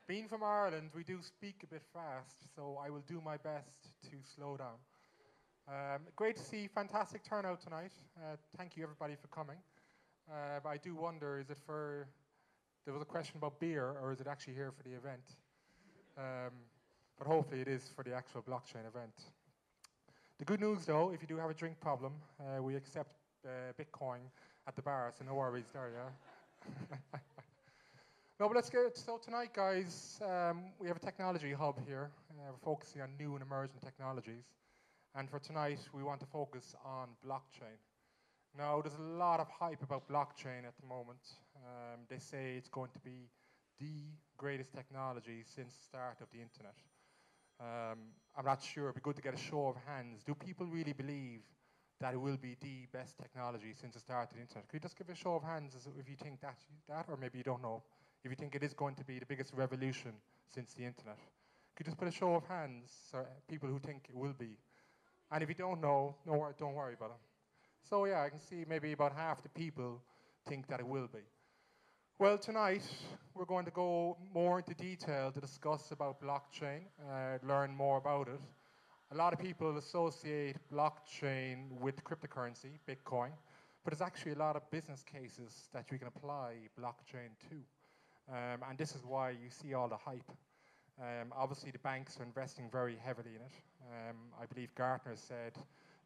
Being from Ireland, we do speak a bit fast, so I will do my best to slow down. Great to see fantastic turnout tonight. Thank you everybody for coming. But I do wonder, is it for, there was a question about beer, or is it actually here for the event? But hopefully it is for the actual blockchain event. The good news though, if you do have a drink problem, we accept Bitcoin at the bar, so no worries there, yeah? No, but let's get, so tonight guys, we have a technology hub here. We're focusing on new and emerging technologies. And for tonight, we want to focus on blockchain. Now, there's a lot of hype about blockchain at the moment. They say it's going to be the greatest technology since the start of the internet. I'm not sure, it'd be good to get a show of hands. Do people really believe that it will be the best technology since the start of the internet? Could you just give a show of hands if you think that, or maybe you don't know, if you think it is going to be the biggest revolution since the internet? Could you just put a show of hands, so people who think it will be? And if you don't know, no, don't worry about it. So yeah, I can see maybe about half the people think that it will be. Well, tonight we're going to go more into detail to discuss about blockchain, learn more about it. A lot of people associate blockchain with cryptocurrency, Bitcoin, but there's actually a lot of business cases that we can apply blockchain to. And this is why you see all the hype. Obviously, the banks are investing very heavily in it. I believe Gartner said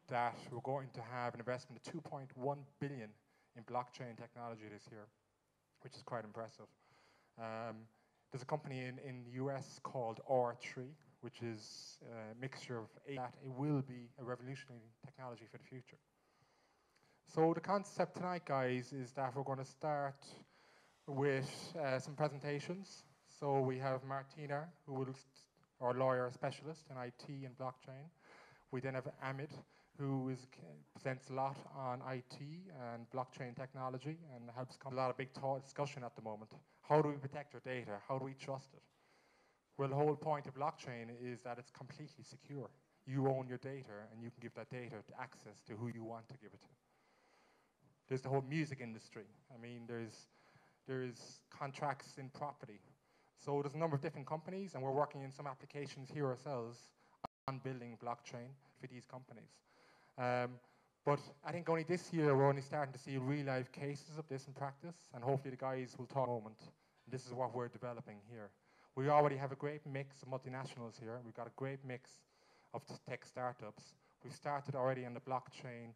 that we're going to have an investment of 2.1 billion in blockchain technology this year, which is quite impressive. There's a company in the US called R3, which is a mixture of that. It will be a revolutionary technology for the future. So the concept tonight, guys, is that we're going to start with some presentations. So we have Martina, who will, our lawyer specialist in IT and blockchain. We then have Amit, who presents a lot on IT and blockchain technology and helps come a lot of big discussion at the moment. How do we protect our data? How do we trust it? Well, the whole point of blockchain is that it's completely secure. You own your data and you can give that data access to who you want to give it to. There's the whole music industry. I mean, there's contracts in property. So there's a number of different companies, and we're working in some applications here ourselves on building blockchain for these companies. But I think only this year we're only starting to see real life cases of this in practice, and hopefully the guys will talk in a moment. And this is what we're developing here. We already have a great mix of multinationals here. We've got a great mix of tech startups. We've started already on the blockchain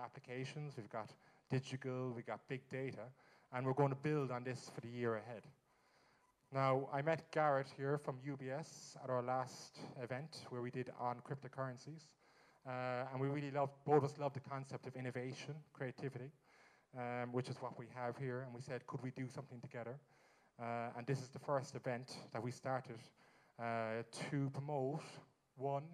applications. We've got digital, we've got big data, and we're going to build on this for the year ahead. Now, I met Garrett here from UBS at our last event where we did on cryptocurrencies. And we really both of us loved the concept of innovation, creativity, which is what we have here. And we said, could we do something together? And this is the first event that we started to promote, one,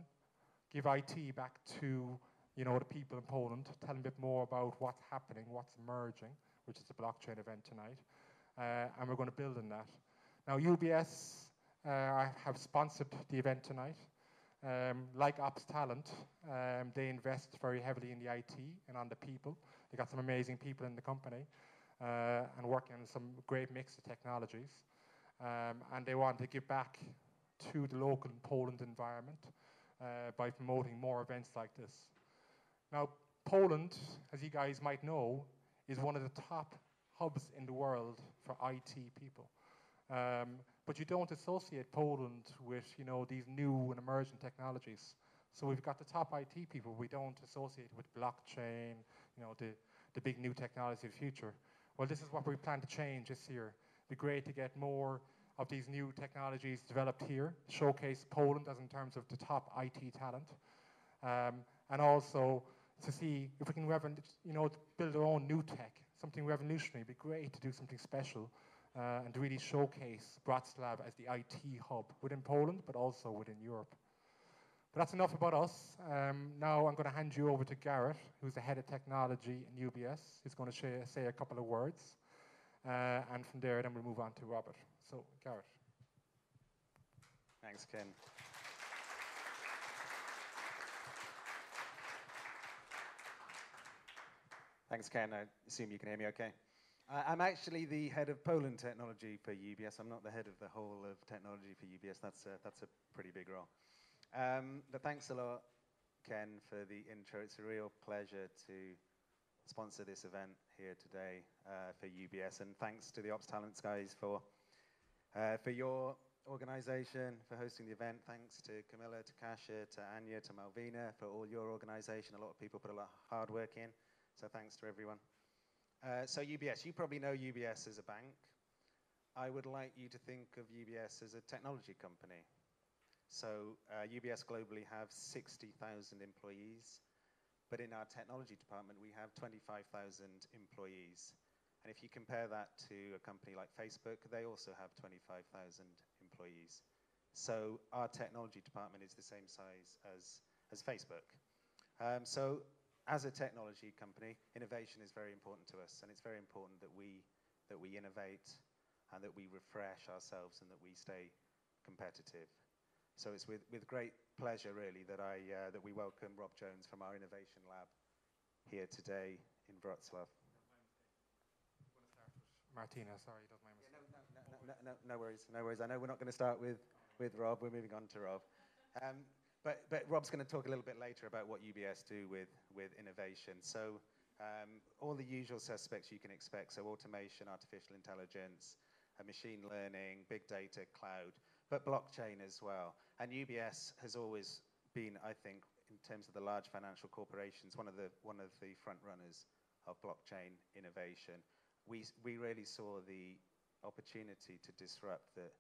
give IT back to the people in Poland, tell them a bit more about what's happening, what's emerging, which is the blockchain event tonight. And we're going to build on that. Now, UBS have sponsored the event tonight. Like Ops Talent, they invest very heavily in the IT and on the people. They got some amazing people in the company and working on some great mix of technologies. And they want to give back to the local Poland environment by promoting more events like this. Now, Poland, as you guys might know, is one of the top hubs in the world for IT people. But you don't associate Poland with, these new and emerging technologies. So we've got the top IT people. We don't associate with blockchain, the big new technology of the future. Well, this is what we plan to change this year. It'd be great to get more of these new technologies developed here, showcase Poland as in terms of the top IT talent, and also to see if we can, build our own new tech, something revolutionary. It'd be great to do something special. And to really showcase Wrocław as the IT hub within Poland, but also within Europe. But that's enough about us. Now I'm going to hand you over to Garrett, who's the head of technology in UBS. He's going to say a couple of words. And from there, then we'll move on to Robert. So, Garrett. Thanks, Ken. Thanks, Ken. I assume you can hear me okay. I'm actually the head of Poland technology for UBS. I'm not the head of the whole of technology for UBS. That's a pretty big role. But thanks a lot, Ken, for the intro. It's a real pleasure to sponsor this event here today for UBS. And thanks to the Ops Talents guys for your organization, for hosting the event. Thanks to Camilla, to Kasia, to Anya, to Malvina for all your organization. A lot of people put a lot of hard work in. So thanks to everyone. So UBS, you probably know UBS as a bank. I would like you to think of UBS as a technology company. So UBS globally have 60,000 employees, but in our technology department, we have 25,000 employees. And if you compare that to a company like Facebook, they also have 25,000 employees. So our technology department is the same size as Facebook. So as a technology company, innovation is very important to us, and it's very important that we innovate and that we refresh ourselves and that we stay competitive. So it's with great pleasure, really, that we welcome Rob Jones from our Innovation Lab here today in Wrocław. Martina, sorry, that's my mistake. No worries. I know we're not going to start with Rob. We're moving on to Rob. But Rob's going to talk a little bit later about what UBS do with innovation. So all the usual suspects you can expect, so automation, artificial intelligence, machine learning, big data, cloud, but blockchain as well. And UBS has always been, I think, in terms of the large financial corporations, one of the front runners of blockchain innovation. We really saw the opportunity to disrupt that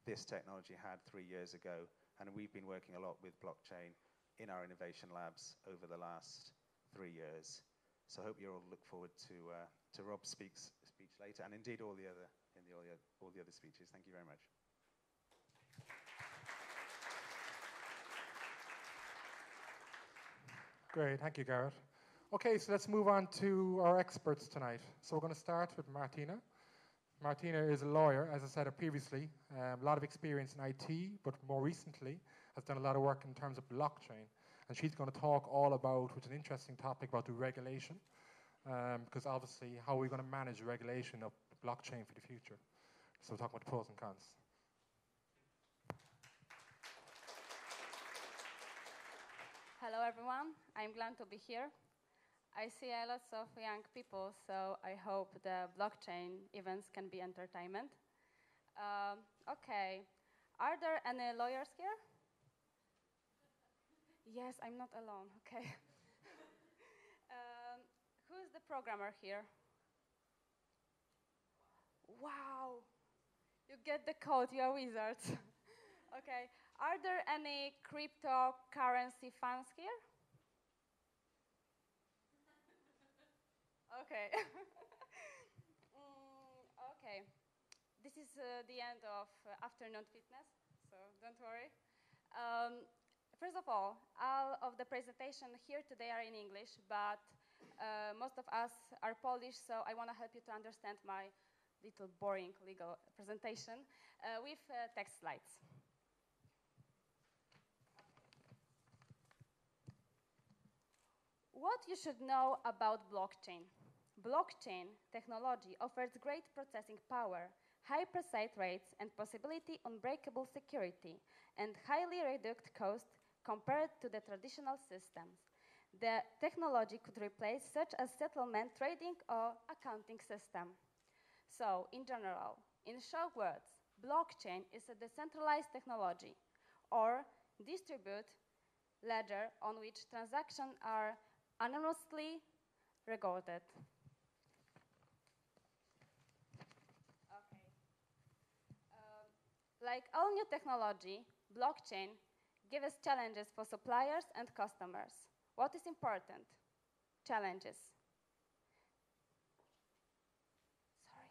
this technology had 3 years ago. And we've been working a lot with blockchain in our innovation labs over the last 3 years. So I hope you all look forward to Rob's speech later, and indeed all the other speeches. Thank you very much. Great, thank you, Garrett. Okay, so let's move on to our experts tonight. So we're going to start with Martina. Martina is a lawyer, as I said previously, a lot of experience in IT, but more recently has done a lot of work in terms of blockchain. And she's going to talk all about, which is an interesting topic, about the regulation, because obviously how are we going to manage regulation of blockchain for the future? So we'll talk about the pros and cons. Hello everyone, I'm glad to be here. I see lots of young people, so I hope the blockchain events can be entertainment. Okay, are there any lawyers here? Yes, I'm not alone, okay. Who is the programmer here? Wow, you get the code, you are wizards. Okay, are there any cryptocurrency fans here? Okay. Okay. This is the end of afternoon fitness, so don't worry. First of all of the presentation here today are in English, but most of us are Polish, so I want to help you to understand my little boring legal presentation with text slides. What you should know about blockchain. Blockchain technology offers great processing power, high precise rates, and possibility unbreakable security, and highly reduced cost compared to the traditional systems. The technology could replace such as settlement, trading, or accounting system. So, in general, in short words, blockchain is a decentralized technology, or distributed ledger on which transactions are anonymously recorded. Like all new technology, blockchain gives us challenges for suppliers and customers. What is important? Challenges. Sorry.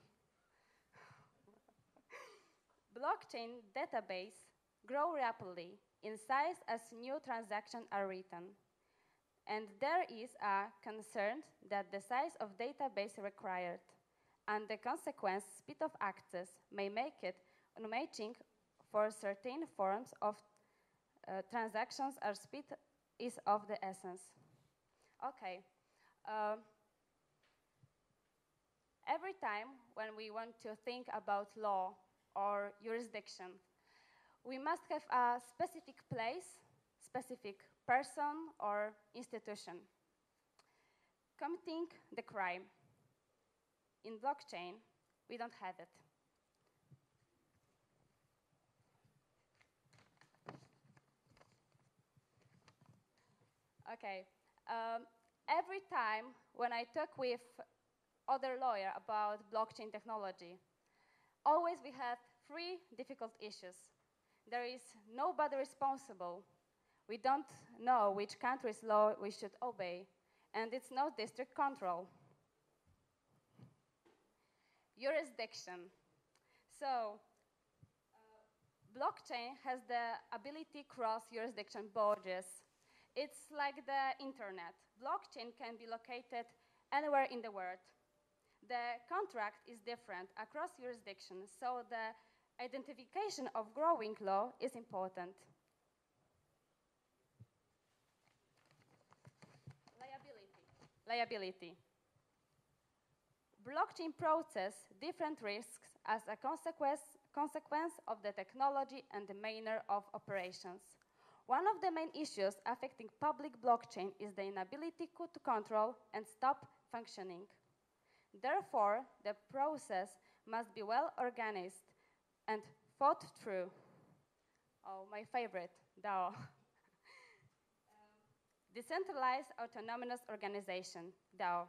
Blockchain database grow rapidly in size as new transactions are written. And there is a concern that the size of database required and the consequent speed of access may make it unmatching for certain forms of transactions, or speed is of the essence. Okay. Every time when we want to think about law or jurisdiction, we must have a specific place, specific person or institution committing the crime. In blockchain, we don't have it. Okay. Every time when I talk with other lawyer about blockchain technology, always we have three difficult issues. There is nobody responsible. We don't know which country's law we should obey, and it's not district control. Jurisdiction. So, blockchain has the ability to cross jurisdiction borders. It's like the internet. Blockchain can be located anywhere in the world. The contract is different across jurisdictions, so the identification of growing law is important. Liability. Blockchain process different risks as a consequence of the technology and the manner of operations. One of the main issues affecting public blockchain is the inability to control and stop functioning. Therefore, the process must be well organized and thought through. Oh, my favorite, DAO. Decentralized Autonomous Organization, DAO.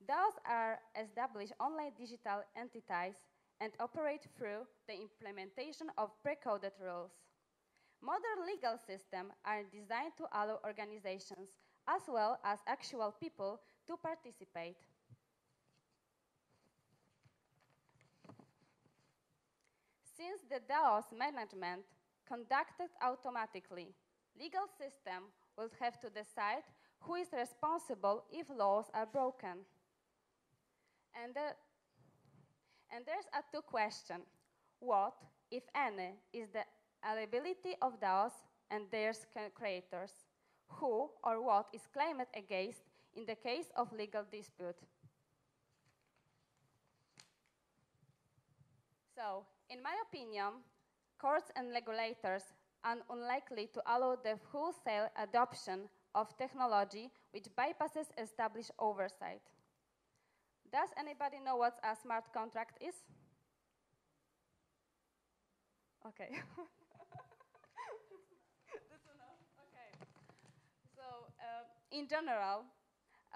DAOs are established online digital entities and operate through the implementation of pre-coded rules. Modern legal systems are designed to allow organizations as well as actual people to participate. Since the DAO's management conducted automatically, legal system will have to decide who is responsible if laws are broken. And there's a two question. What, if any, is the liability of DAOs and their creators? Who or what is claimed against in the case of legal dispute? So, in my opinion, courts and regulators are unlikely to allow the wholesale adoption of technology which bypasses established oversight. Does anybody know what a smart contract is? Okay. That's enough. Okay. So, in general,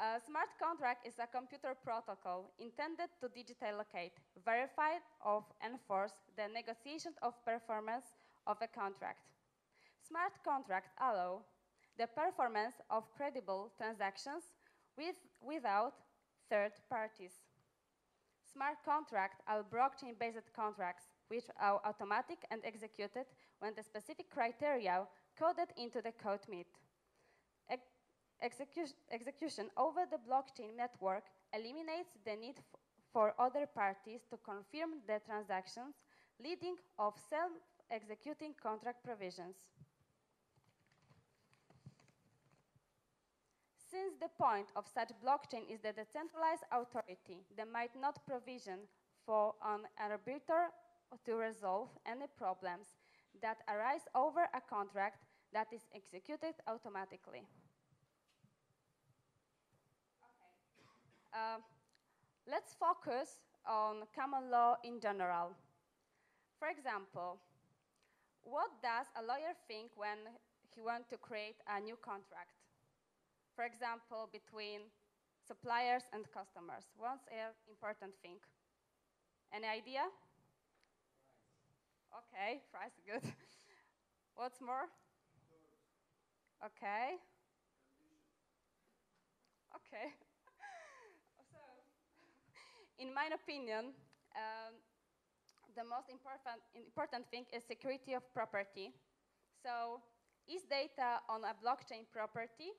a smart contract is a computer protocol intended to digitally locate, verify, or enforce the negotiation of performance of a contract. Smart contracts allow the performance of credible transactions without third parties. Smart contracts are blockchain-based contracts which are automatic and executed when the specific criteria coded into the code meet. Execution over the blockchain network eliminates the need for other parties to confirm the transactions, leading of self-executing contract provisions. Since the point of such blockchain is the decentralized authority, there might not provision for an arbitrator to resolve any problems that arise over a contract that is executed automatically. Let's focus on common law in general. For example, what does a lawyer think when he wants to create a new contract? For example, between suppliers and customers. What's an important thing? Any idea? Price. Okay, price, good. What's more? Okay. Okay. So, in my opinion, the most important thing is security of property. So, is data on a blockchain property?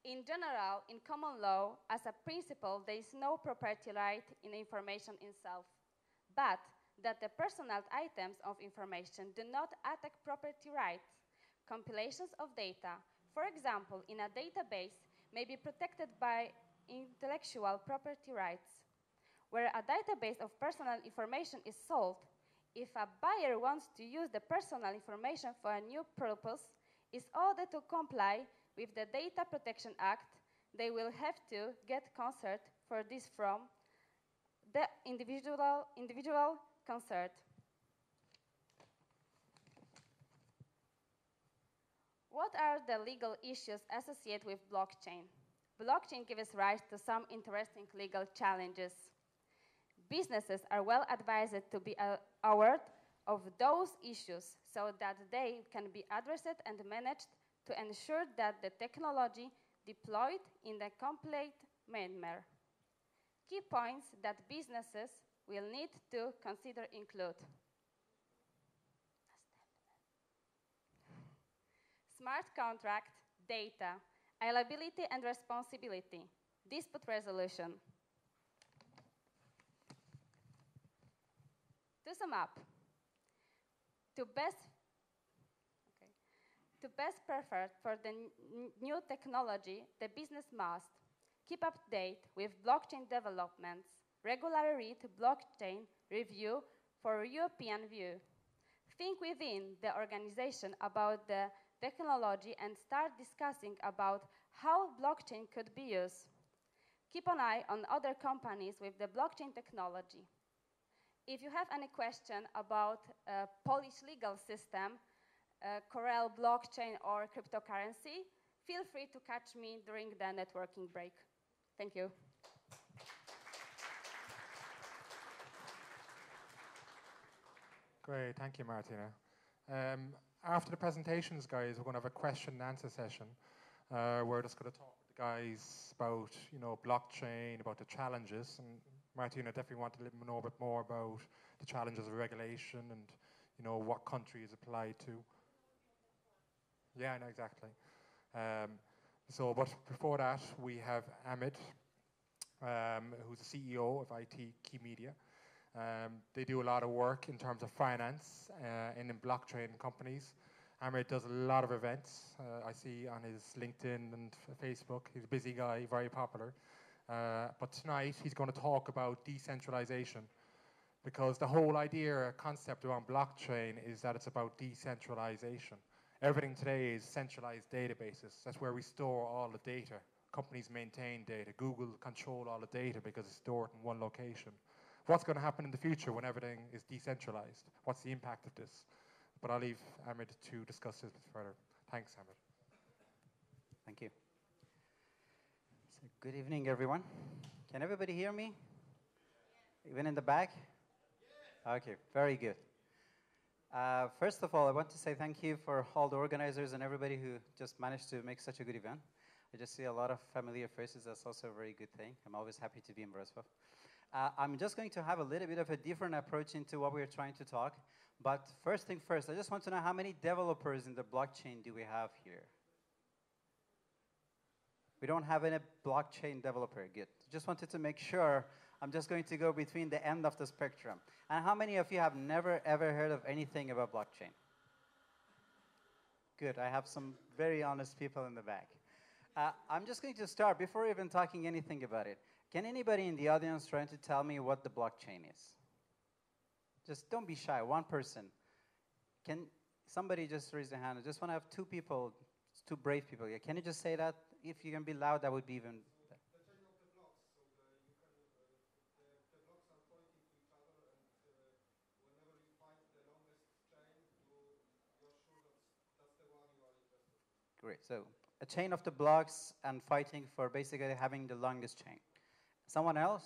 In general, in common law, as a principle, there is no property right in information itself, but that the personal items of information do not attack property rights. Compilations of data, for example, in a database, may be protected by intellectual property rights. where a database of personal information is sold. If a buyer wants to use the personal information for a new purpose, in order to comply with the Data Protection Act, they will have to get consent for this from the individual concerned. What are the legal issues associated with blockchain? Blockchain gives rise to some interesting legal challenges. Businesses are well advised to be aware of those issues so that they can be addressed and managed to ensure that the technology deployed in a complete manner. Key points that businesses will need to consider include smart contract, data, liability and responsibility, dispute resolution. To sum up, to best prepare for the new technology, the business must keep up to date with blockchain developments, regularly read blockchain review for European view. Think within the organization about the technology and start discussing about how blockchain could be used. Keep an eye on other companies with the blockchain technology. If you have any question about Polish legal system, Corel blockchain or cryptocurrency, feel free to catch me during the networking break. Thank you. Great, thank you, Martina. After the presentations, guys, we're going to have a question and answer session. We're just going to talk with the guys about, blockchain, about the challenges. And Martina definitely wanted to let me know a bit more about the challenges of regulation and, what country is applied to. Yeah, no, exactly. But before that, we have Amit, who's the CEO of IT Key Media. They do a lot of work in terms of finance and in blockchain companies. Amit does a lot of events. I see on his LinkedIn and Facebook. He's a busy guy, very popular. But tonight, he's going to talk about decentralization, because the whole idea, concept around blockchain is that it's about decentralization. Everything today is centralized databases. That's where we store all the data. Companies maintain data. Google control all the data because it's stored in one location. What's going to happen in the future when everything is decentralized? What's the impact of this? But I'll leave Amit to discuss this further. Thanks, Amit. Thank you. So good evening, everyone. Can everybody hear me? Even in the back? Okay, very good. First of all, I want to say thank you for all the organizers and everybody who just managed to make such a good event. I just see a lot of familiar faces. That's also a very good thing. I'm always happy to be in Wrocław. I'm just going to have a little bit of a different approach into what we're trying to talk. But first thing first, I just want to know how many developers in the blockchain do we have here? We don't have any blockchain developer. Good. Just wanted to make sure. I'm just going to go between the end of the spectrum. And how many of you have never, ever heard of anything about blockchain? Good. I have some very honest people in the back. I'm just going to start, before even talking anything about it. Can anybody in the audience try to tell me what the blockchain is? Just don't be shy, one person. Can somebody just raise their hand? I just want to have two people, two brave people here. Can you just say that? If you can be loud, that would be even better. The chain of the blocks. So the blocks are pointing to each other, and whenever you find the longest chain, you're sure that's the one you are interested in. Great. So a chain of the blocks and fighting for basically having the longest chain. Someone else?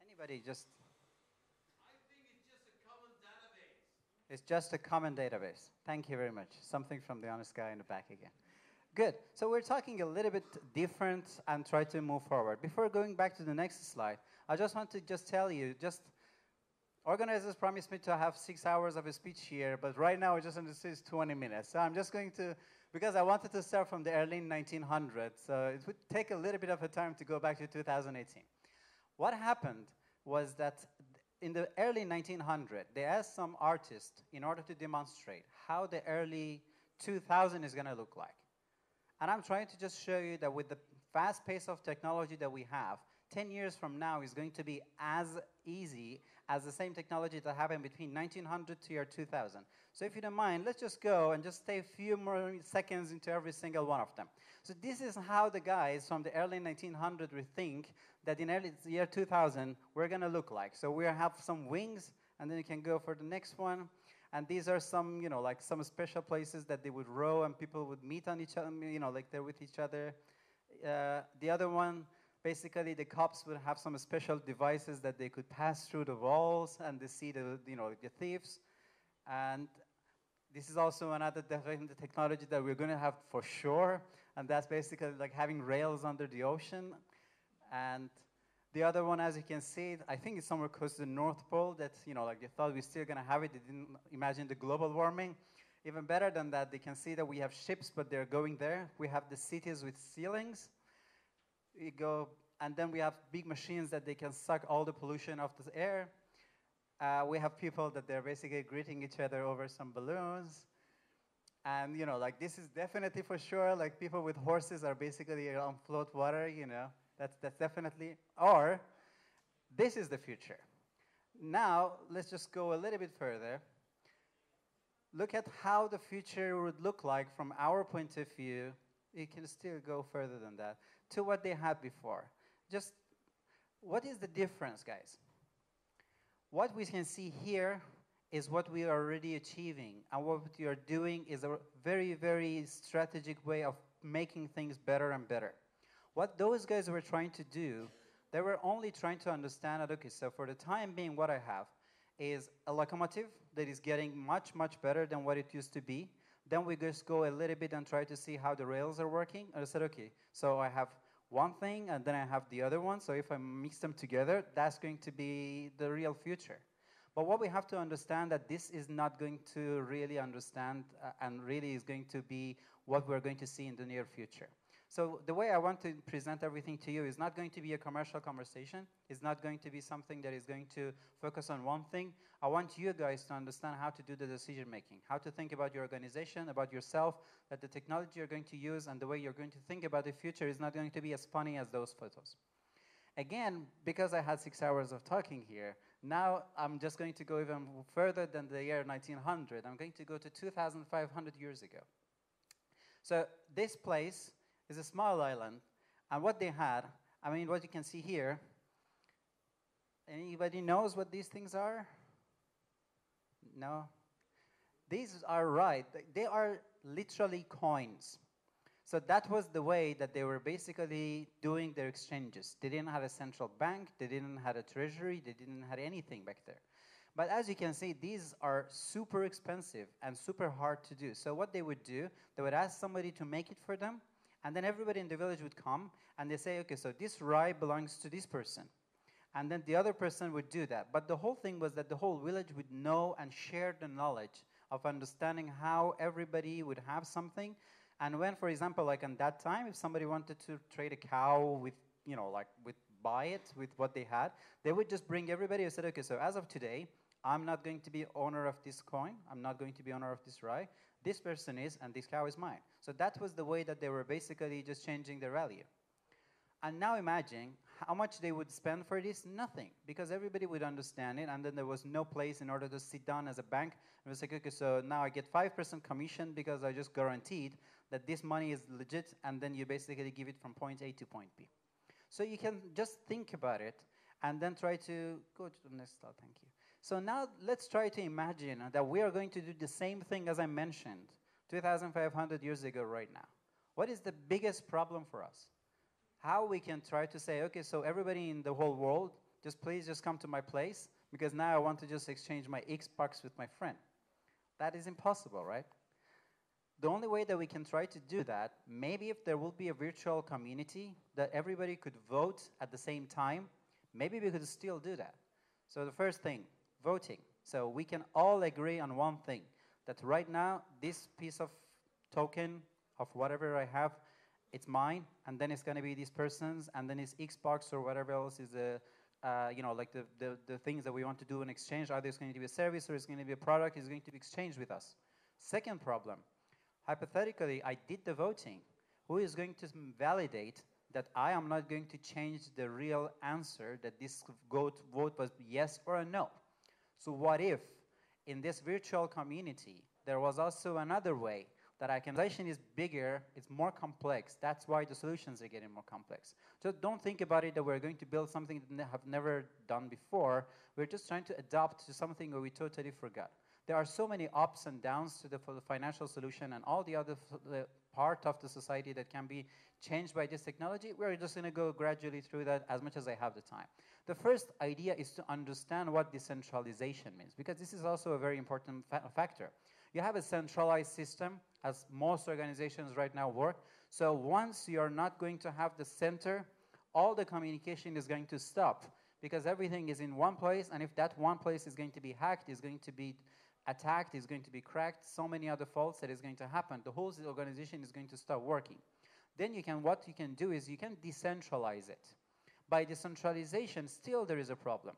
Anybody just? I think it's just a common database. It's just a common database. Thank you very much. Something from the honest guy in the back again. Good. So we're talking a little bit different and try to move forward. Before going back to the next slide, I just want to just tell you, organizers promised me to have 6 hours of a speech here, but right now I just understood it's 20 minutes. So I'm just going to, because I wanted to start from the early 1900s, so it would take a little bit of a time to go back to 2018. What happened was that in the early 1900s, they asked some artists in order to demonstrate how the early 2000 is going to look like. And I'm trying to just show you that with the fast pace of technology that we have, 10 years from now is going to be as easy as the same technology that happened between 1900 to year 2000. So if you don't mind, let's just go and just stay a few more seconds into every single one of them. So this is how the guys from the early 1900s would think that in early year 2000, we're going to look like. So we have some wings, and then you can go for the next one. And these are some, like some special places that they would row and people would meet on each other, like they're with each other. The other one, basically the cops would have some special devices that they could pass through the walls and they see the thieves. And this is also another technology that we're going to have for sure. And that's basically like having rails under the ocean. And the other one, as you can see, I think it's somewhere close to the North Pole that, like they thought we're still going to have it. They didn't imagine the global warming. Even better than that, they can see that we have ships, but they're going there. We have the cities with ceilings. We go, and then we have big machines that they can suck all the pollution of the air. We have people that they're basically greeting each other over some balloons. And, like this is definitely for sure, like people with horses are basically on float water, That's definitely, or this is the future. Now, let's just go a little bit further. Look at how the future would look like from our point of view. You can still go further than that, to what they had before. Just, what is the difference, guys? What we can see here is what we are already achieving, and what we are doing is a very, very strategic way of making things better and better. What those guys were trying to do, they were only trying to understand that, okay, so for the time being, what I have is a locomotive that is getting much, much better than what it used to be. Then we just go a little bit and try to see how the rails are working. And I said, okay, so I have one thing, and then I have the other one. So if I mix them together, that's going to be the real future. But what we have to understand that this is not going to really understand and really is going to be what we're going to see in the near future. So the way I want to present everything to you is not going to be a commercial conversation. It's not going to be something that is going to focus on one thing. I want you guys to understand how to do the decision making, how to think about your organization, about yourself, that the technology you're going to use and the way you're going to think about the future is not going to be as funny as those photos. Again, because I had 6 hours of talking here, now I'm just going to go even further than the year 1900. I'm going to go to 2,500 years ago. So this place is a small island, and what they had, I mean, what you can see here, anybody knows what these things are? No? These are right. They are literally coins. So that was the way that they were basically doing their exchanges. They didn't have a central bank, they didn't have a treasury, they didn't have anything back there. But as you can see, these are super expensive and super hard to do. So what they would do, they would ask somebody to make it for them, and then everybody in the village would come, and they say, okay, so this rye belongs to this person. And then the other person would do that. But the whole thing was that the whole village would know and share the knowledge of understanding how everybody would have something. And when, for example, like in that time, if somebody wanted to trade a cow with, buy it with what they had, they would just bring everybody and said, okay, so as of today, I'm not going to be owner of this coin. I'm not going to be owner of this rye. This person is, and this cow is mine. So that was the way that they were basically just changing their value. And now imagine how much they would spend for this? Nothing, because everybody would understand it, and then there was no place in order to sit down as a bank. It was like, okay, so now I get 5% commission because I just guaranteed that this money is legit, and then you basically give it from point A to point B. So you can just think about it, and then try to go to the next slide, thank you. So now let's try to imagine that we are going to do the same thing as I mentioned 2,500 years ago right now. What is the biggest problem for us? How we can try to say, okay, so everybody in the whole world, please just come to my place, because now I want to just exchange my Xbox with my friend. That is impossible, right? The only way that we can try to do that, maybe if there will be a virtual community that everybody could vote at the same time, maybe we could still do that. So the first thing, voting. So we can all agree on one thing, that right now, this piece of token of whatever I have, it's mine, and then it's going to be this person's, and then it's Xbox or whatever else is the things that we want to do in exchange. Either it's going to be a service or it's going to be a product, it's going to be exchanged with us. Second problem, hypothetically, I did the voting. Who is going to validate that I am not going to change the real answer, that this vote was yes or a no. So what if in this virtual community, there was also another way that organization is bigger, it's more complex. That's why the solutions are getting more complex. So don't think about it that we're going to build something that have never done before. We're just trying to adapt to something that we totally forgot. There are so many ups and downs to the financial solution and all the other the part of the society that can be changed by this technology. We're just going to go gradually through that as much as I have the time. The first idea is to understand what decentralization means, because this is also a very important factor. You have a centralized system, as most organizations right now work. So once you're not going to have the center, all the communication is going to stop, because everything is in one place, and if that one place is going to be hacked, is going to be attacked, is going to be cracked, so many other faults that is going to happen, the whole organization is going to stop working. Then what you can do is you can decentralize it. By decentralization, still there is a problem.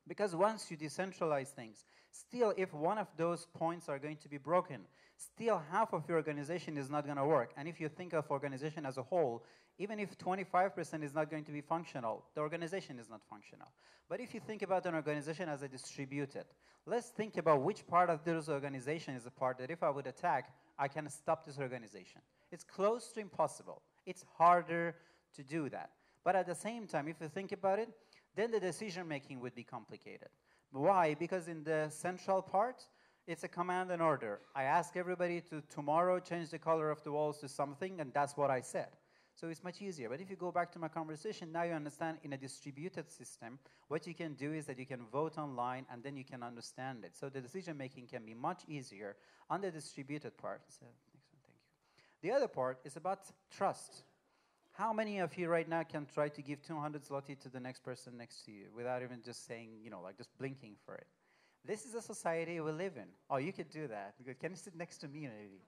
Because once you decentralize things, still if one of those points are going to be broken, still half of your organization is not going to work. And if you think of organization as a whole, even if 25% is not going to be functional, the organization is not functional. But if you think about an organization as a distributed, let's think about which part of this organization is the part that if I would attack, I can stop this organization. It's close to impossible. It's harder to do that. But at the same time, if you think about it, then the decision-making would be complicated. Why? Because in the central part, it's a command and order. I ask everybody to tomorrow change the color of the walls to something, and that's what I said. So it's much easier. But if you go back to my conversation, now you understand in a distributed system, what you can do is that you can vote online, and then you can understand it. So the decision-making can be much easier on the distributed part. So, next one, thank you. The other part is about trust. How many of you right now can try to give 200 zloty to the next person next to you without even just saying, you know, like just blinking for it? This is a society we live in. Oh, you could do that. Because can you sit next to me maybe?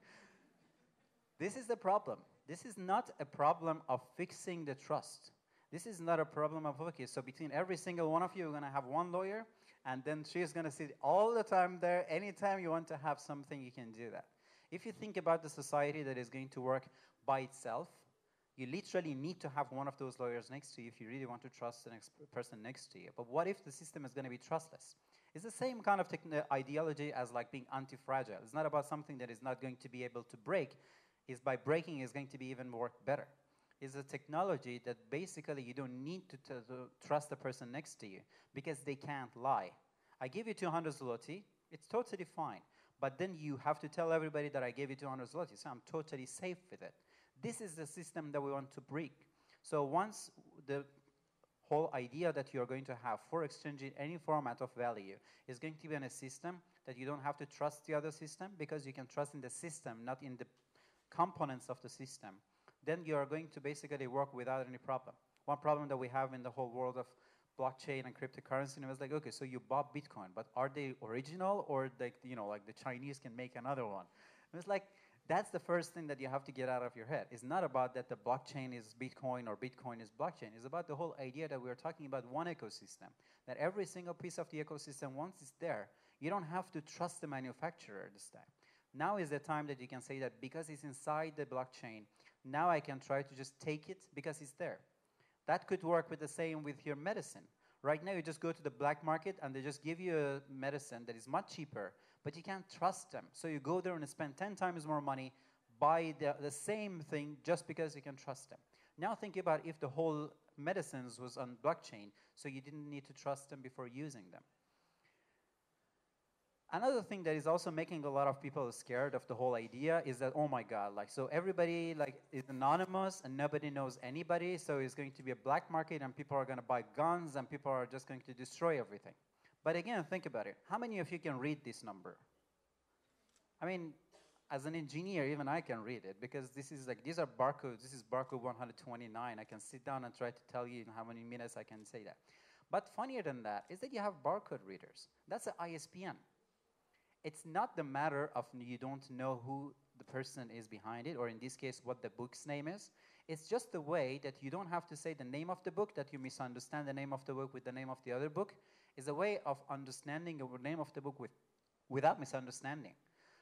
This is the problem. This is not a problem of fixing the trust. This is not a problem of, okay, so between every single one of you, you're going to have one lawyer, and then she's going to sit all the time there. Anytime you want to have something, you can do that. If you think about the society that is going to work by itself, you literally need to have one of those lawyers next to you if you really want to trust the next person next to you. But what if the system is going to be trustless? It's the same kind of ideology as like being anti-fragile. It's not about something that is not going to be able to break. It's by breaking is going to be even work better. It's a technology that basically you don't need to trust the person next to you because they can't lie. I give you 200 zloty, it's totally fine. But then you have to tell everybody that I gave you 200 zloty, so I'm totally safe with it. This is the system that we want to break. So once the whole idea that you're going to have for exchanging any format of value is going to be in a system that you don't have to trust the other system because you can trust in the system, not in the components of the system, then you are going to basically work without any problem. One problem that we have in the whole world of blockchain and cryptocurrency, and it was like, okay, so you bought Bitcoin, but are they original or like, you know, like the Chinese can make another one? And it's like, that's the first thing that you have to get out of your head. It's not about that the blockchain is Bitcoin or Bitcoin is blockchain. It's about the whole idea that we're talking about one ecosystem, that every single piece of the ecosystem, once it's there, you don't have to trust the manufacturer this time. Now is the time that you can say that because it's inside the blockchain, now I can try to just take it because it's there. That could work with the same with your medicine. Right now, you just go to the black market and they just give you a medicine that is much cheaper, but you can't trust them. So you go there and spend 10 times more money, buy the same thing just because you can trust them. Now think about if the whole medicines was on blockchain, so you didn't need to trust them before using them. Another thing that is also making a lot of people scared of the whole idea is that, oh my God, like, so everybody like is anonymous and nobody knows anybody, so it's going to be a black market and people are going to buy guns and people are just going to destroy everything. But again, think about it. How many of you can read this number? I mean, as an engineer, even I can read it because this is like, these are barcodes. This is barcode 129. I can sit down and try to tell you in how many minutes I can say that. But funnier than that is that you have barcode readers. That's an ISBN. It's not the matter of you don't know who the person is behind it, or in this case, what the book's name is. It's just the way that you don't have to say the name of the book, that you misunderstand the name of the book with the name of the other book. It's a way of understanding the name of the book without misunderstanding.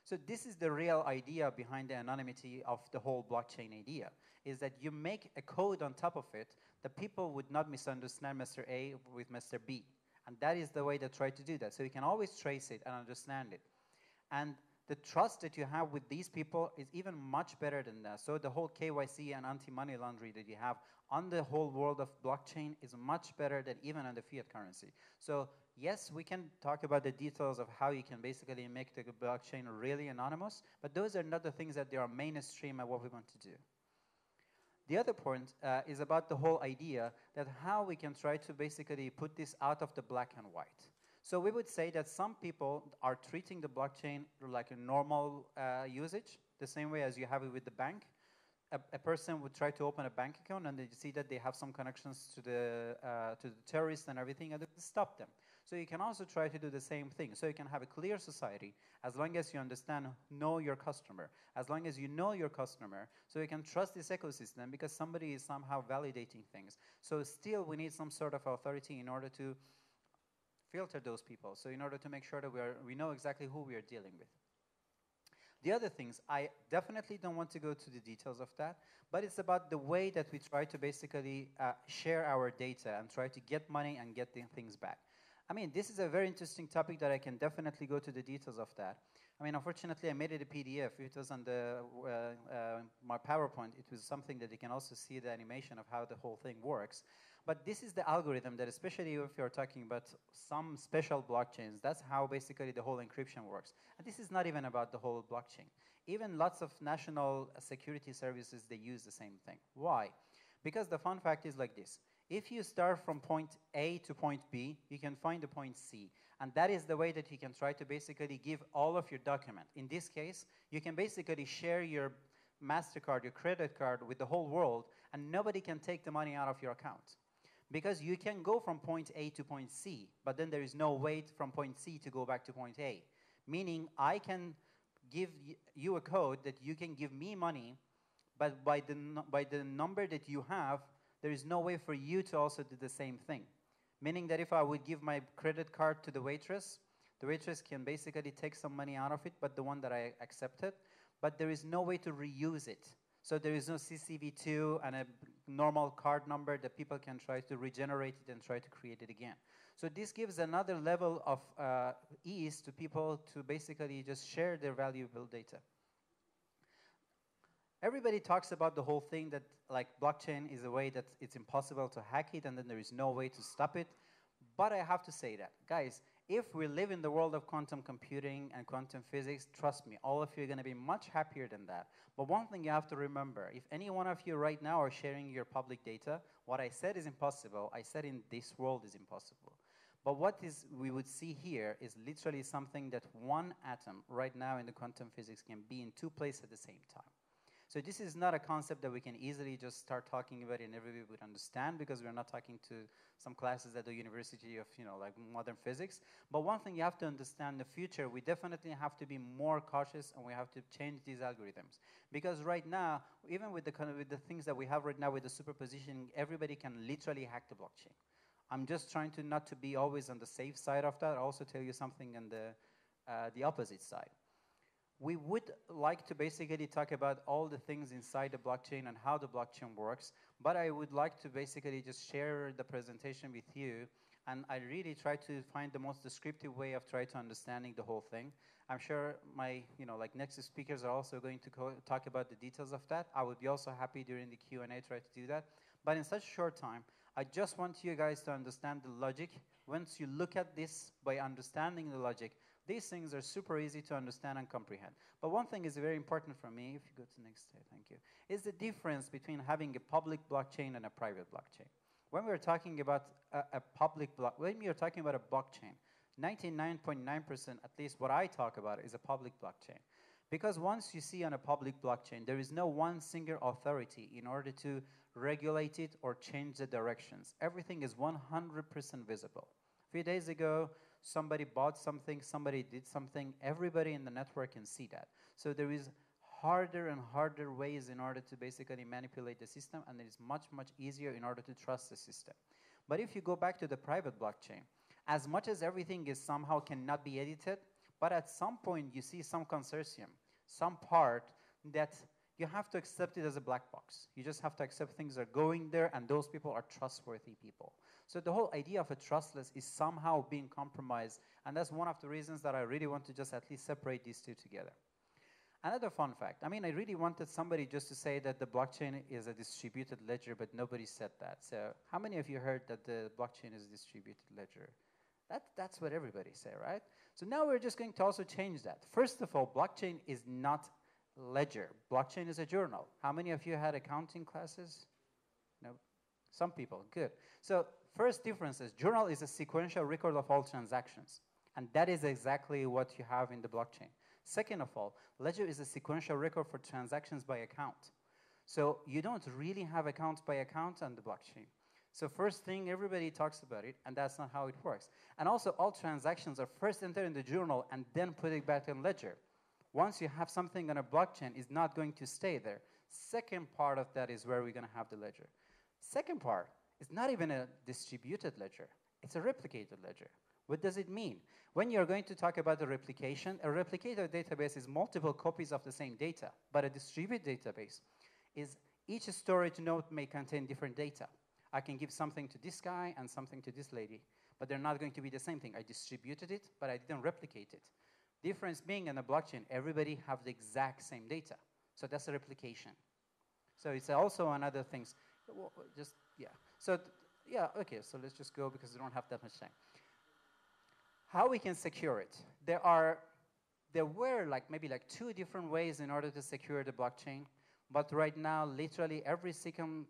So this is the real idea behind the anonymity of the whole blockchain idea, is that you make a code on top of it that people would not misunderstand Mr. A with Mr. B. And that is the way they try to do that. So you can always trace it and understand it. And the trust that you have with these people is even much better than that. So the whole KYC and anti-money laundering that you have on the whole world of blockchain is much better than even on the fiat currency. So yes, we can talk about the details of how you can basically make the blockchain really anonymous, but those are not the things that they are mainstream at what we want to do. The other point is about the whole idea that how we can try to basically put this out of the black and white. So we would say that some people are treating the blockchain like a normal usage, the same way as you have it with the bank. A person would try to open a bank account and they see that they have some connections to the terrorists and everything, and they stop them. So you can also try to do the same thing. So you can have a clear society as long as you understand, know your customer. As long as you know your customer, so you can trust this ecosystem because somebody is somehow validating things. So still we need some sort of authority in order to filter those people. So in order to make sure that we know exactly who we are dealing with. The other things, I definitely don't want to go to the details of that, but it's about the way that we try to basically share our data and try to get money and get things back. I mean, this is a very interesting topic that I can definitely go to the details of that. I mean, unfortunately, I made it a PDF. If it was on the, my PowerPoint, it was something that you can also see the animation of how the whole thing works. But this is the algorithm that, especially if you're talking about some special blockchains, that's how basically the whole encryption works. And this is not even about the whole blockchain. Even lots of national security services, they use the same thing. Why? Because the fun fact is like this. If you start from point A to point B, you can find the point C. And that is the way that you can try to basically give all of your document. In this case, you can basically share your MasterCard, your credit card with the whole world, and nobody can take the money out of your account. Because you can go from point A to point C, but then there is no way from point C to go back to point A. Meaning, I can give you a code that you can give me money, but by the number that you have, there is no way for you to also do the same thing. Meaning that if I would give my credit card to the waitress can basically take some money out of it, but the one that I accepted, but there is no way to reuse it. So there is no CCV2 and a normal card number that people can try to regenerate it and try to create it again. So this gives another level of ease to people to basically just share their valuable data. Everybody talks about the whole thing that like blockchain is a way that it's impossible to hack it and then there is no way to stop it. But I have to say that, guys, if we live in the world of quantum computing and quantum physics, trust me, all of you are going to be much happier than that. But one thing you have to remember, if any one of you right now are sharing your public data, what I said is impossible. I said in this world is impossible. But what we would see here is literally something that one atom right now in the quantum physics can be in two places at the same time. So this is not a concept that we can easily just start talking about and everybody would understand because we're not talking to some classes at the University of, like modern physics. But one thing you have to understand in the future, we definitely have to be more cautious and we have to change these algorithms. Because right now, even with the things that we have right now with the superposition, everybody can literally hack the blockchain. I'm just trying to not to be always on the safe side of that. I'll also tell you something on the opposite side. We would like to basically talk about all the things inside the blockchain and how the blockchain works, but I would like to basically just share the presentation with you, and I really try to find the most descriptive way of trying to understanding the whole thing. I'm sure my, next speakers are also going to talk about the details of that. I would be also happy during the Q&A try to do that. But in such a short time, I just want you guys to understand the logic. Once you look at this by understanding the logic, these things are super easy to understand and comprehend. But one thing is very important for me, if you go to the next slide, thank you, is the difference between having a public blockchain and a private blockchain. When we're talking about when we are talking about a blockchain, 99.9%, at least what I talk about, is a public blockchain. Because once you see on a public blockchain, there is no one single authority in order to regulate it or change the directions. Everything is 100% visible. A few days ago, somebody bought something, somebody did something, everybody in the network can see that. So there is harder and harder ways in order to basically manipulate the system, and it is much, much easier in order to trust the system. But if you go back to the private blockchain, as much as everything is somehow cannot be edited, But at some point, you see some consortium, some part that you have to accept it as a black box. You just have to accept things are going there, and those people are trustworthy people. So the whole idea of a trustless is somehow being compromised, and that's one of the reasons that I really want to just at least separate these two together. Another fun fact, I mean, I really wanted somebody just to say that the blockchain is a distributed ledger, but nobody said that. So how many of you heard that the blockchain is a distributed ledger? That's what everybody say, right? So now we're just going to also change that. First of all, blockchain is not ledger. Blockchain is a journal. How many of you had accounting classes? No? Some people, good. So first difference is journal is a sequential record of all transactions. And that is exactly what you have in the blockchain. Second of all, ledger is a sequential record for transactions by account. So you don't really have accounts by account on the blockchain. So first thing, everybody talks about it, and that's not how it works. And also, all transactions are first entered in the journal and then put it back in ledger. Once you have something on a blockchain, it's not going to stay there. Second part of that is where we're going to have the ledger. Second part is not even a distributed ledger. It's a replicated ledger. What does it mean? When you're going to talk about the replication, a replicated database is multiple copies of the same data, but a distributed database is each storage node may contain different data. I can give something to this guy and something to this lady, but they're not going to be the same thing. I distributed it, but I didn't replicate it. Difference being in a blockchain, everybody have the exact same data. So that's a replication. So it's also another thing. Just, yeah. So, yeah, okay, so let's just go because we don't have that much time. How we can secure it? There were maybe two different ways in order to secure the blockchain, but right now, literally every second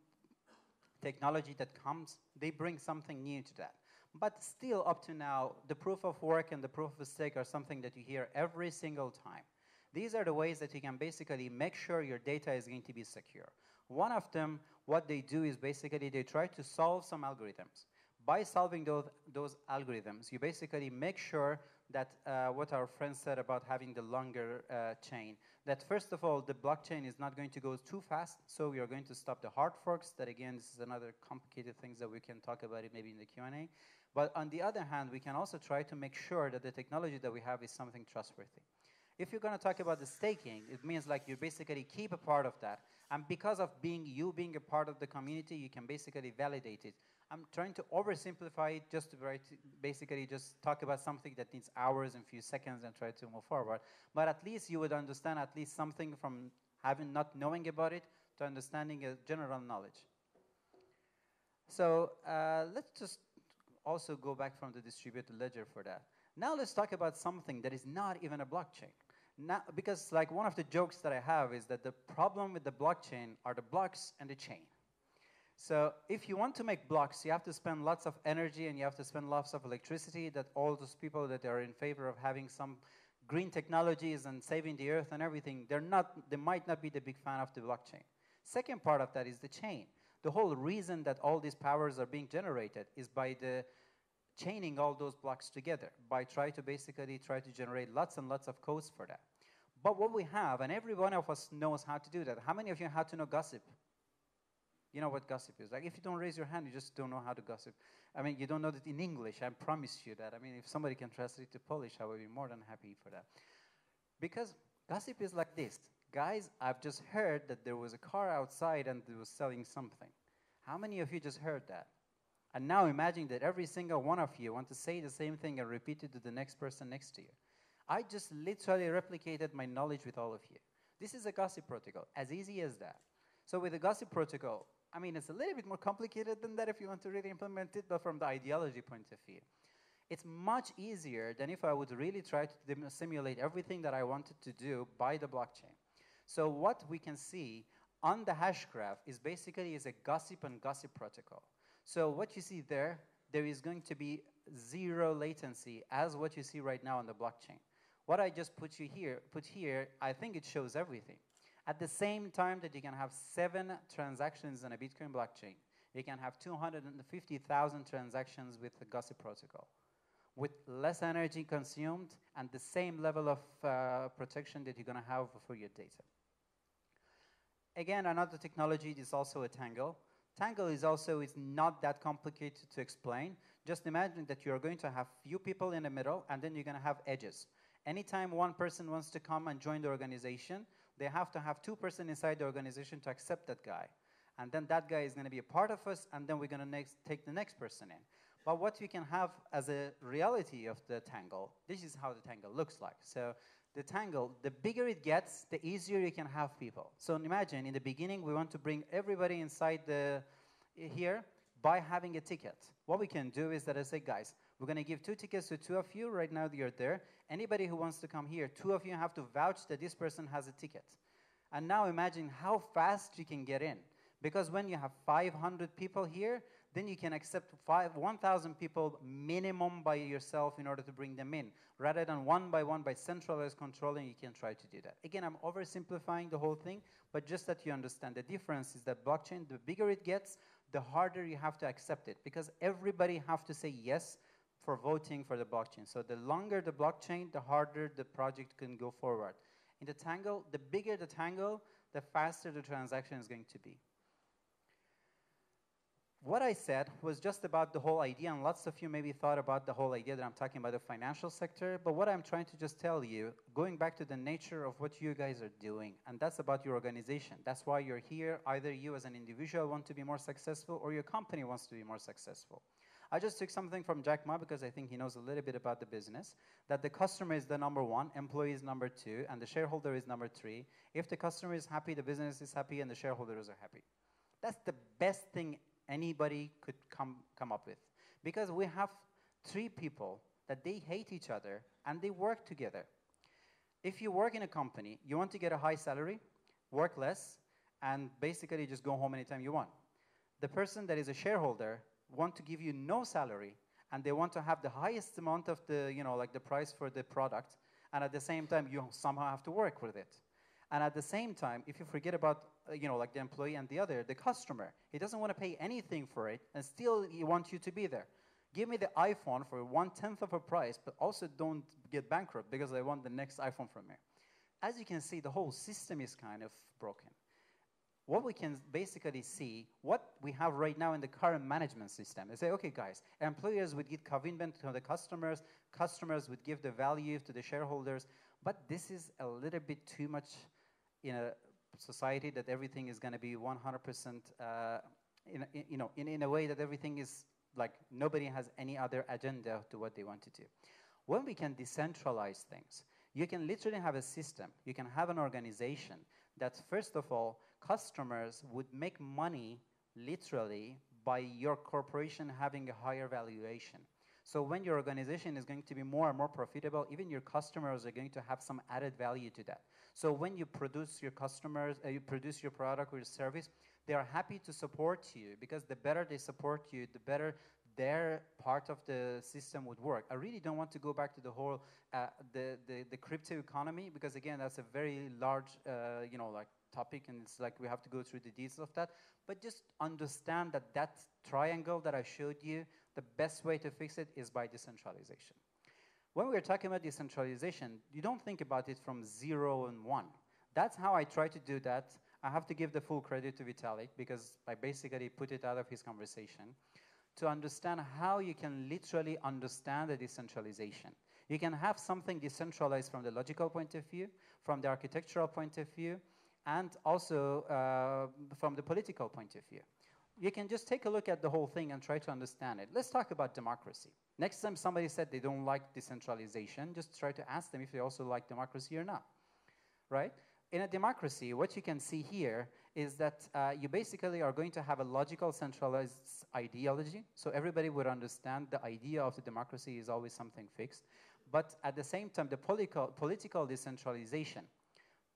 technology that comes, they bring something new to that. But still, up to now, the proof of work and the proof of stake are something that you hear every single time. These are the ways that you can basically make sure your data is going to be secure. One of them, what they do is basically they try to solve some algorithms. By solving those algorithms, you basically make sure that what our friend said about having the longer chain, that first of all, the blockchain is not going to go too fast, so we are going to stop the hard forks. That again, this is another complicated things that we can talk about it maybe in the Q&A. But on the other hand, we can also try to make sure that the technology that we have is something trustworthy. If you're going to talk about the staking, it means you basically keep a part of that. And because of you being a part of the community, you can basically validate it. I'm trying to oversimplify it just to basically just talk about something that needs hours and few seconds and try to move forward. But at least you would understand at least something from not knowing about it to understanding a general knowledge. So let's just also go back from the distributed ledger for that. Now let's talk about something that is not even a blockchain. Now, because one of the jokes that I have is that the problem with the blockchain are the blocks and the chain. So if you want to make blocks, you have to spend lots of energy and you have to spend lots of electricity that all those people that are in favor of having some green technologies and saving the earth and everything, they might not be the big fan of the blockchain. Second part of that is the chain. The whole reason that all these powers are being generated is by the chaining all those blocks together, by try to generate lots and lots of codes for that. But what we have, and every one of us knows how to do that. How many of you had to know gossip? You know what gossip is. If you don't raise your hand, you just don't know how to gossip. I mean, you don't know that in English. I promise you that. I mean, if somebody can translate it to Polish, I would be more than happy for that. Because gossip is like this. Guys, I've just heard that there was a car outside and it was selling something. How many of you just heard that? And now imagine that every single one of you want to say the same thing and repeat it to the next person next to you. I just literally replicated my knowledge with all of you. This is a gossip protocol, as easy as that. So with the gossip protocol, I mean, it's a little bit more complicated than that if you want to really implement it, but from the ideology point of view. It's much easier than if I would really try to simulate everything that I wanted to do by the blockchain. So what we can see on the hash graph is basically a gossip and gossip protocol. So what you see there is going to be zero latency as what you see right now on the blockchain. What I just put here, I think it shows everything. At the same time that you can have 7 transactions on a Bitcoin blockchain, you can have 250,000 transactions with the gossip protocol, with less energy consumed and the same level of protection that you're going to have for your data. Again, another technology is also a Tangle. Tangle is not that complicated to explain. Just imagine that you're going to have few people in the middle, and then you're going to have edges. Anytime one person wants to come and join the organization, they have to have 2 person inside the organization to accept that guy. And then that guy is going to be a part of us, and then we're going to take the next person in. But what we can have as a reality of the Tangle, this is how the Tangle looks like. So the Tangle, the bigger it gets, the easier you can have people. So imagine in the beginning, we want to bring everybody inside here by having a ticket. What we can do is that I say, guys, we're going to give 2 tickets to 2 of you. Right now, you're there. Anybody who wants to come here, 2 of you have to vouch that this person has a ticket. And now imagine how fast you can get in. Because when you have 500 people here, then you can accept 1,000 people minimum by yourself in order to bring them in. Rather than one by centralized controlling, you can try to do that. Again, I'm oversimplifying the whole thing, but just that you understand the difference is that blockchain, the bigger it gets, the harder you have to accept it, because everybody have to say yes for voting for the blockchain. So the longer the blockchain, the harder the project can go forward. In the Tangle, the bigger the Tangle, the faster the transaction is going to be. What I said was just about the whole idea, and lots of you maybe thought about the whole idea that I'm talking about the financial sector, but what I'm trying to just tell you, going back to the nature of what you guys are doing, and that's about your organization. That's why you're here. Either you as an individual want to be more successful, or your company wants to be more successful. I just took something from Jack Ma because I think he knows a little bit about the business, that the customer is the number 1, employee is number 2, and the shareholder is number 3. If the customer is happy, the business is happy, and the shareholders are happy. That's the best thing anybody could come up with. Because we have 3 people that they hate each other and they work together. If you work in a company, you want to get a high salary, work less, and basically just go home anytime you want. The person that is a shareholder want to give you no salary, and they want to have the highest amount of the, like the price for the product, and at the same time, you somehow have to work with it. And at the same time, if you forget about, like the employee and the customer, he doesn't want to pay anything for it, and still he wants you to be there. Give me the iPhone for 1/10 of a price, but also don't get bankrupt because I want the next iPhone from you. As you can see, the whole system is kind of broken. What we can basically see, what we have right now in the current management system, is say, okay, guys, employers would give commitment to the customers, customers would give the value to the shareholders, but this is a little bit too much in a society that everything is going to be 100% in a way that everything is like nobody has any other agenda to what they want to do. When we can decentralize things, you can literally have a system, you can have an organization that, first of all, customers would make money literally by your corporation having a higher valuation. So when your organization is going to be more and more profitable, even your customers are going to have some added value to that. So when you produce your customers, you produce your product or your service, they are happy to support you, because the better they support you, the better their part of the system would work. I really don't want to go back to the whole the crypto economy, because again, that's a very large like topic, and it's like we have to go through the details of that. But just understand that that triangle that I showed you, the best way to fix it is by decentralization. When we're talking about decentralization, you don't think about it from 0 and 1. That's how I try to do that. I have to give the full credit to Vitalik, because I basically put it out of his conversation, to understand how you can literally understand the decentralization. You can have something decentralized from the logical point of view, from the architectural point of view, and also from the political point of view. You can just take a look at the whole thing and try to understand it. Let's talk about democracy. Next time somebody said they don't like decentralization, just try to ask them if they also like democracy or not, right? In a democracy, what you can see here is that you basically are going to have a logical centralized ideology. So everybody would understand the idea of the democracy is always something fixed. But at the same time, the political decentralization.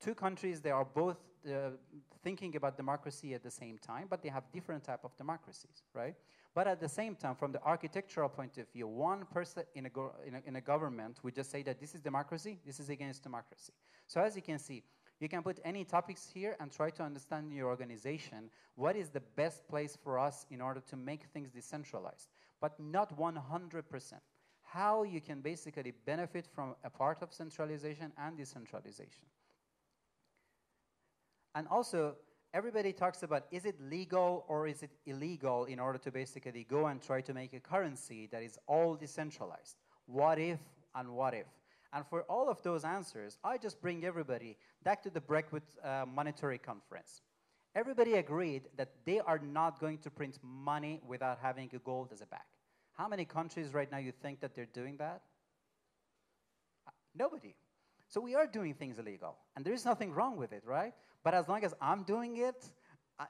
2 countries, they are both thinking about democracy at the same time, but they have different type of democracies, right? But at the same time, from the architectural point of view, one person in a government would just say that this is democracy, this is against democracy. So as you can see, you can put any topics here and try to understand in your organization what is the best place for us in order to make things decentralized, but not 100%. How you can basically benefit from a part of centralization and decentralization. And also, everybody talks about, is it legal or is it illegal in order to basically go and try to make a currency that is all decentralized? What if and what if? And for all of those answers, I just bring everybody back to the Breakwood Monetary Conference. Everybody agreed that they are not going to print money without having a gold as a back. How many countries right now you think that they're doing that? Nobody. So we are doing things illegal, and there is nothing wrong with it, right? But as long as I'm doing it,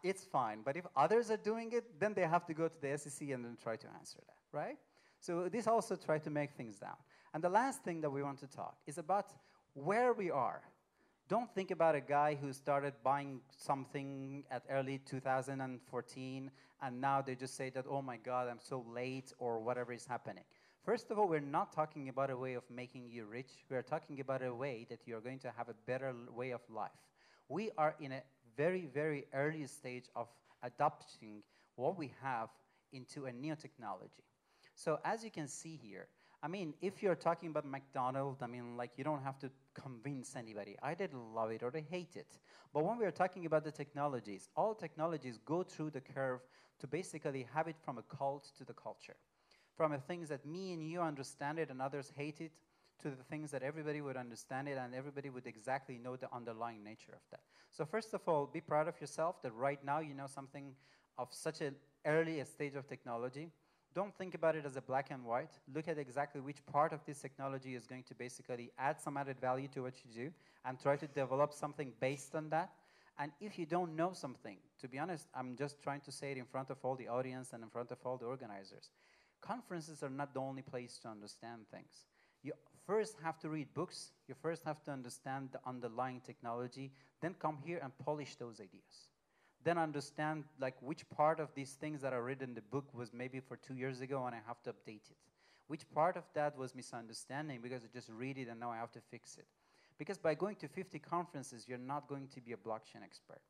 it's fine. But if others are doing it, then they have to go to the SEC and then try to answer that, right? So this also tries to make things down. And the last thing that we want to talk is about where we are. Don't think about a guy who started buying something at early 2014, and now they just say that, oh my God, I'm so late, or whatever is happening. First of all, we're not talking about a way of making you rich. We're talking about a way that you're going to have a better way of life. We are in a very, very early stage of adopting what we have into a new technology. So as you can see here, I mean, if you're talking about McDonald's, I mean, like, you don't have to convince anybody. Either they love it or they hate it. But when we're talking about the technologies, all technologies go through the curve to basically have it from a cult to the culture. From the things that me and you understand it and others hate it, to the things that everybody would understand it and everybody would exactly know the underlying nature of that. So first of all, be proud of yourself that right now you know something of such an early stage of technology. Don't think about it as a black and white. Look at exactly which part of this technology is going to basically add some added value to what you do and try to develop something based on that. And if you don't know something, to be honest, I'm just trying to say it in front of all the audience and in front of all the organizers. Conferences are not the only place to understand things. You first have to read books. You first have to understand the underlying technology, then come here and polish those ideas. Then understand like which part of these things that are written in the book was maybe for 2 years ago and I have to update it. Which part of that was misunderstanding because I just read it and now I have to fix it. Because by going to 50 conferences, you're not going to be a blockchain expert.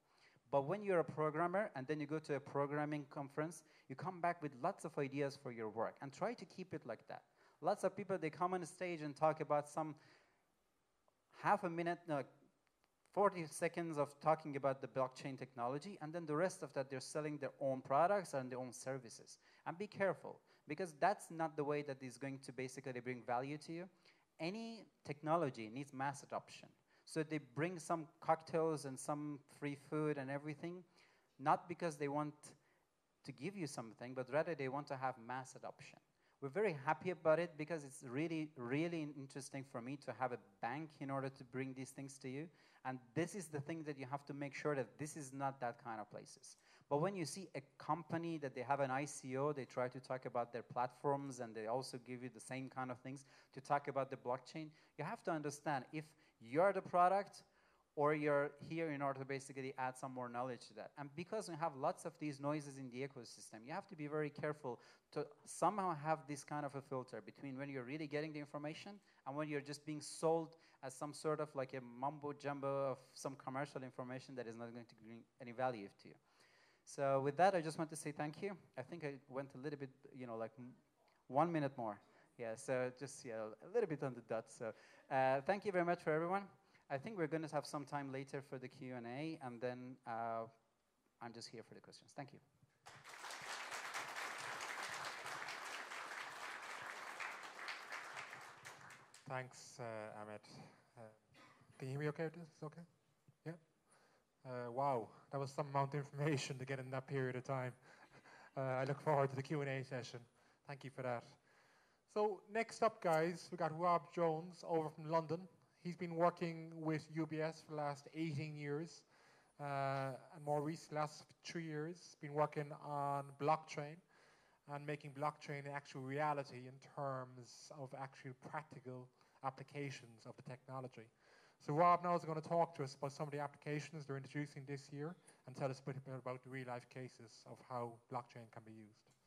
But when you're a programmer and then you go to a programming conference, you come back with lots of ideas for your work and try to keep it like that. Lots of people, they come on stage and talk about some half a minute, 40 seconds of talking about the blockchain technology, and then the rest of that, they're selling their own products and their own services. And be careful, because that's not the way that is going to basically bring value to you. Any technology needs mass adoption. So they bring some cocktails and some free food and everything, not because they want to give you something, but rather they want to have mass adoption. We're very happy about it because it's really, really interesting for me to have a bank in order to bring these things to you. And this is the thing that you have to make sure that this is not that kind of places. But when you see a company that they have an ICO, they try to talk about their platforms and they also give you the same kind of things to talk about the blockchain, you have to understand if you're the product or you're here in order to basically add some more knowledge to that. And because we have lots of these noises in the ecosystem, you have to be very careful to somehow have this kind of a filter between when you're really getting the information and when you're just being sold as some sort of like a mumbo jumbo of some commercial information that is not going to bring any value to you. So with that, I just want to say thank you. I think I went a little bit, like 1 minute more. Yeah, so just a little bit on the dot. So thank you very much for everyone. I think we're going to have some time later for the Q&A, and then I'm just here for the questions. Thank you. Thanks, Ahmed. Can you hear me okay? Is this okay? Yeah? Wow, that was some amount of information to get in that period of time. I look forward to the Q&A session. Thank you for that. So next up, guys, we got Rob Jones over from London. He's been working with UBS for the last 18 years, and more recently, last 3 years, been working on blockchain and making blockchain an actual reality in terms of actual practical applications of the technology. So Rob now is going to talk to us about some of the applications they're introducing this year and tell us a bit about the real-life cases of how blockchain can be used.